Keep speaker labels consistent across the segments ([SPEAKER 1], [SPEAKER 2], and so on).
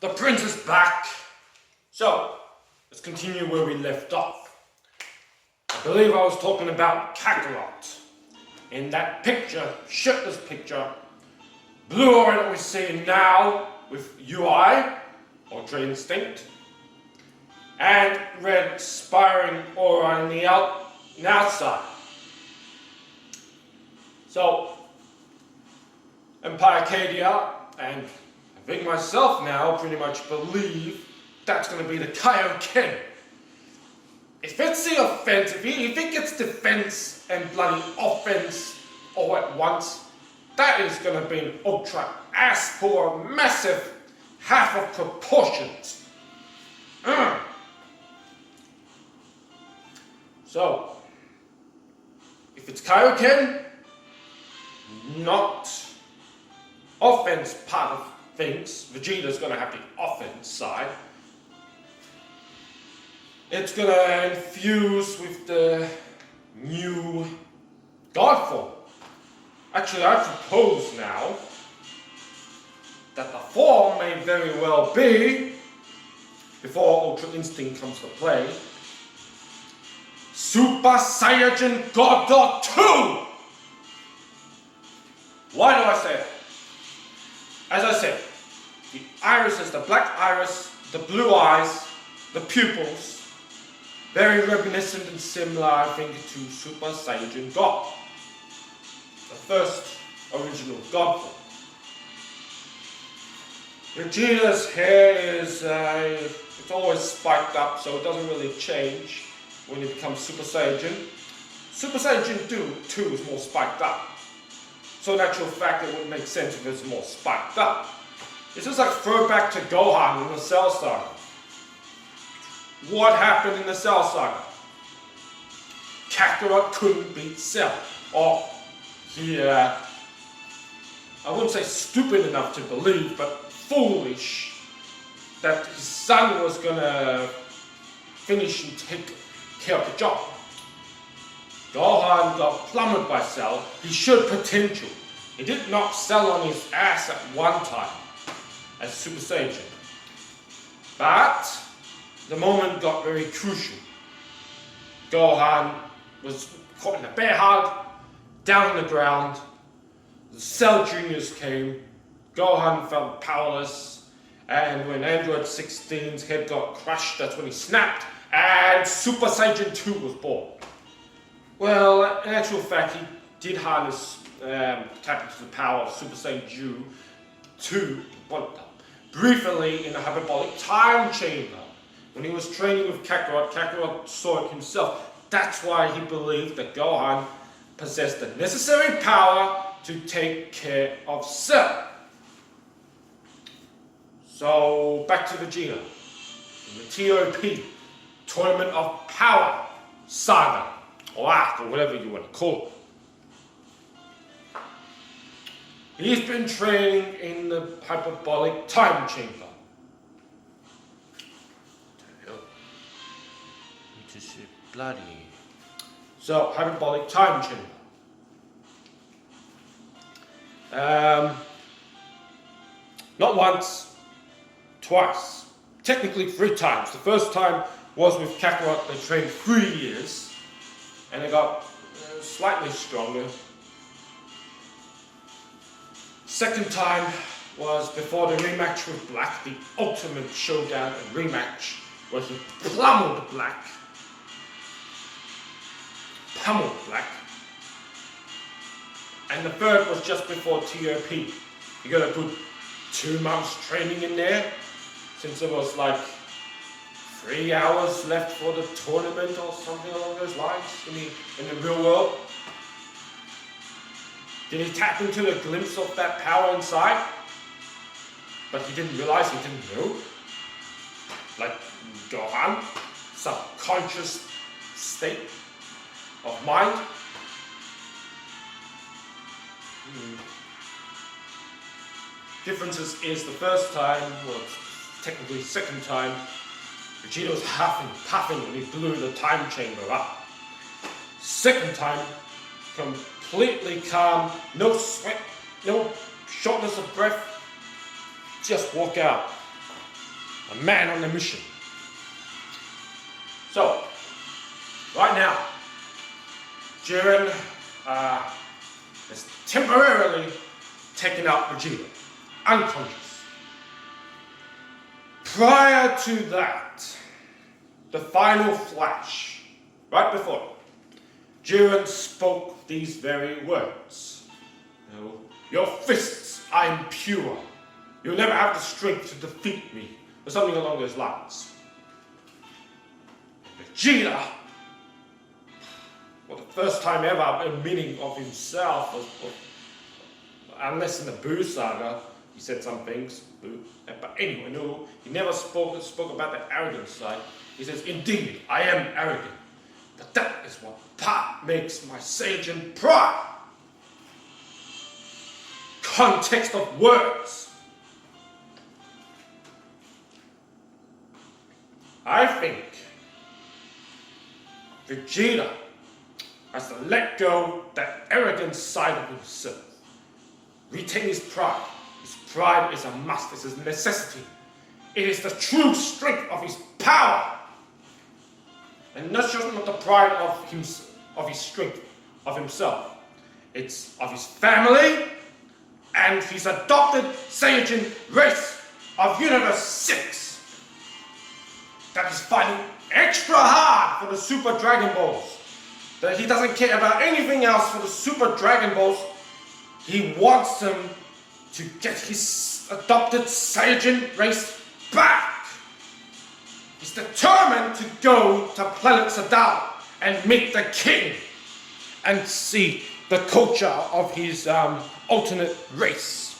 [SPEAKER 1] The prince is back. So, let's continue where we left off. I believe I was talking about Kakarot. In that picture, shirtless picture, blue aura that we're seeing now with UI, Ultra Instinct, and red spiring aura in the outside. So, Empire Cadia, and I think myself now pretty much believe that's going to be the Kaioken. If it's the offense, if it gets defense and bloody offense all at once, that is going to be an ultra ass for a massive half of proportions. So, if it's Kaioken, not offense part of things, Vegeta's going to have the offense side. It's going to infuse with the new God form. Actually, I propose now that the form may very well be, before Ultra Instinct comes to play, Super Saiyajin God 2! Why do I say that? As I said, the iris is the black iris, the blue eyes, the pupils, very reminiscent and similar, I think, to Super Saiyajin God. The first original God form. Vegeta's hair is, it's always spiked up, so it doesn't really change when it becomes Super Saiyajin. Super Saiyajin 2 is more spiked up. So in actual fact, it wouldn't make sense if it's more spiked up. It's just like throwback to Gohan in the Cell Saga. What happened in the Cell Saga? Kakarot couldn't beat Cell. Or he, I wouldn't say stupid enough to believe, but foolish that his son was gonna finish and take care of the job. Gohan got plummeted by Cell. He showed potential. He did knock Cell on his ass at one time as Super Saiyan. But the moment got very crucial. Gohan was caught in a bear hug, down on the ground. The Cell Juniors came. Gohan felt powerless. And when Android 16's head got crushed, that's when he snapped. And Super Saiyan 2 was born. Well, in actual fact, he did harness, tap into the power of Super Saiyan 2 briefly in a hyperbolic time chamber. When he was training with Kakarot, Kakarot saw it himself. That's why he believed that Gohan possessed the necessary power to take care of Cell. So, back to Vegeta. In the TOP, Tournament of Power Saga. Or arc, or whatever you want to call it. He's been training in the hyperbolic time chamber. What the hell? Need to see bloody. So, hyperbolic time chamber. Not once, twice. Technically 3 times. The first time was with Kakarot. They trained 3 years. And it got slightly stronger. Second time was before the rematch with Black, the ultimate showdown and rematch, where he pummeled Black. And the third was just before TOP. You got a good 2 months training in there, since it was like 3 hours left for the tournament or something along those lines in the real world. Did he tap into the glimpse of that power inside? But he didn't realize, he didn't know. Like Gohan, subconscious state of mind. Differences is the first time, well, technically second time, Vegeta was huffing, puffing when he blew the time chamber up. Second time, completely calm, no sweat, no shortness of breath, just walk out. a man on a mission. So, right now, Jiren has temporarily taken out Vegeta, unconscious. Prior to that, the final flash, right before, Jiren spoke these very words. Your fists are impure. You'll never have the strength to defeat me, or something along those lines. Vegeta, for the first time ever, a meaning of himself, unless in the Boo saga, he said some things, but anyway, no, he never spoke about the arrogant side. He says, indeed, I am arrogant, but that is what part makes my Saiyajin pride. Context of words. I think Vegeta has to let go that arrogant side of himself. Retain his pride. His pride is a must, it's a necessity. It is the true strength of his power. And not just not the pride of his strength of himself. It's of his family and his adopted Saiyajin race of Universe 6 that is fighting extra hard for the Super Dragon Balls. That he doesn't care about anything else for the Super Dragon Balls. He wants them to get his adopted Saiyajin race back. He's determined to go to planet Sadal and meet the king and see the culture of his alternate race.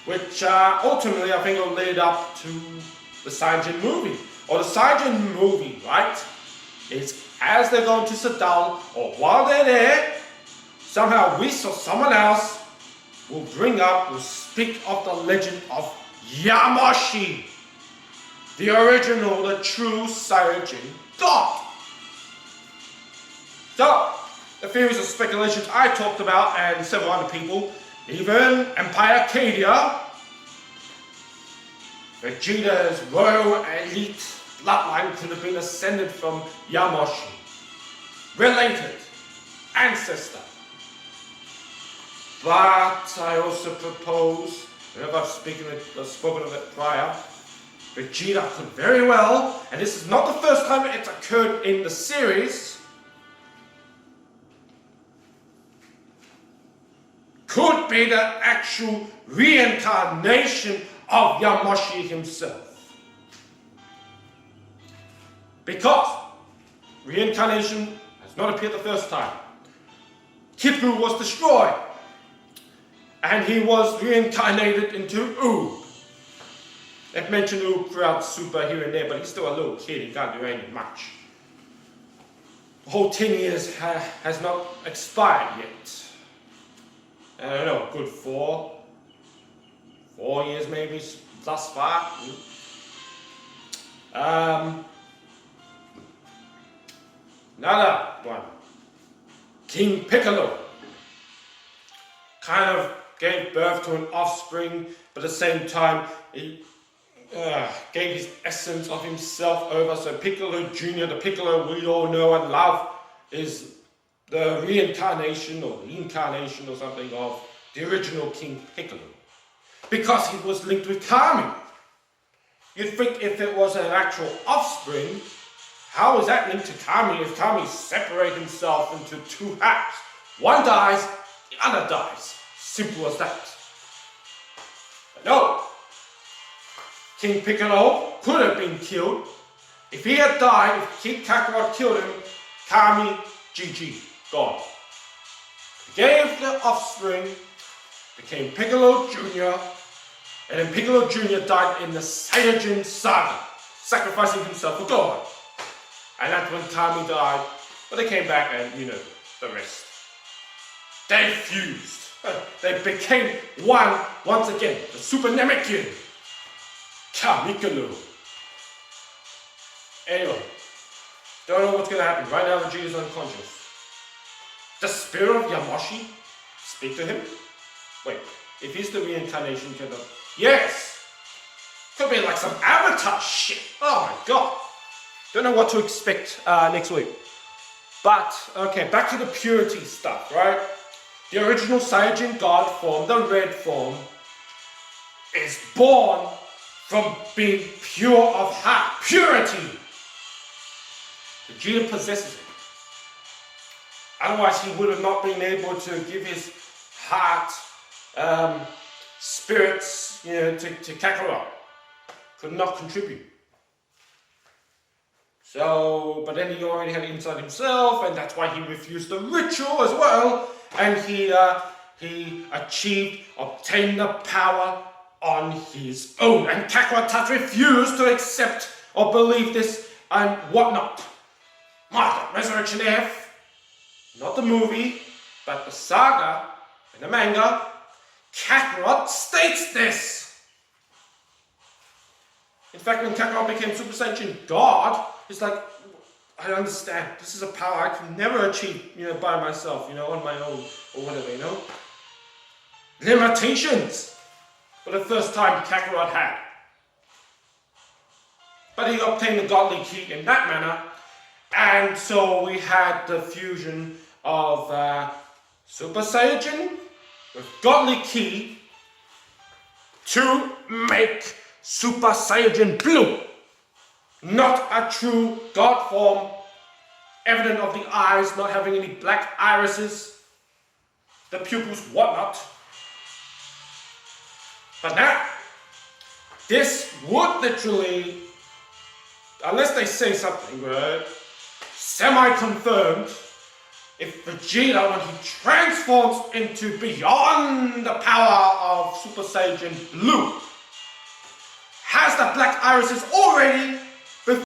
[SPEAKER 1] Which ultimately I think will lead up to the Saiyajin movie. Or the Saiyajin movie, right, is as they're going to Sadal, or while they're there, somehow Whis or someone else will speak of the legend of Yamashi, the original, the true Saiyajin God. So, the theories and speculations I talked about, and several other people, even Empire Cadia, Vegeta's royal elite bloodline could have been ascended from Yamashi, related, ancestor. But I also propose, whenever I've spoken of it prior, Vegeta could very well, and this is not the first time it's occurred in the series, could be the actual reincarnation of Yamashi himself. Because reincarnation has not appeared the first time. Kipu was destroyed, and he was reincarnated into Oob. They've mentioned Oob throughout Super here and there, but he's still a little kid, he can't do anything much. The whole 10 years has not expired yet. I don't know, a good 4 years maybe thus far. Another one, King Piccolo, kind of gave birth to an offspring, but at the same time he gave his essence of himself over. So Piccolo Jr., the Piccolo we all know and love, is the reincarnation or the incarnation or something of the original King Piccolo, because he was linked with Kami. You'd think if it was an actual offspring, how is that linked to Kami if Kami separates himself into 2 halves? One dies, the other dies. Simple as that. But no, King Piccolo could have been killed. If he had died, if King Kakarot killed him, Kami, GG, gone. He gave the offspring, became Piccolo Jr., and then Piccolo Jr. died in the Saiyajin saga, sacrificing himself for God. And that's when Kami died, but they came back and, you know, the rest. They fused. They became one once again, the Super Namekian, Kamikalu. Anyway, don't know what's gonna happen. Right now Vegeta is unconscious. The spirit of Yamashi speak to him? Wait, if he's the reincarnation killer, yes. Could be like some Avatar shit. Oh my god. Don't know what to expect next week. But, okay, back to the purity stuff, right? The original Saiyajin God form, the red form, is born from being pure of heart. Purity! Vegeta possesses it. Otherwise, he would have not been able to give his heart, spirits, to Kakarot. Could not contribute. So, but then he already had it inside himself, and that's why he refused the ritual as well. And he obtained the power on his own. And Kakarot has refused to accept or believe this and whatnot. My God, Resurrection F, not the movie, but the saga and the manga, Kakarot states this. In fact, when Kakarot became Super Saiyan God, it's like, I understand, this is a power I can never achieve, by myself, on my own, or whatever, Limitations, for the first time Kakarot had. But he obtained the godly key in that manner, and so we had the fusion of Super Saiyajin with godly key to make Super Saiyajin Blue. Not a true God form, evident of the eyes, not having any black irises, the pupils, whatnot. But now, this would literally, unless they say something, right, semi-confirmed, if Vegeta, when he transforms into beyond the power of Super Saiyan Blue, has the black irises already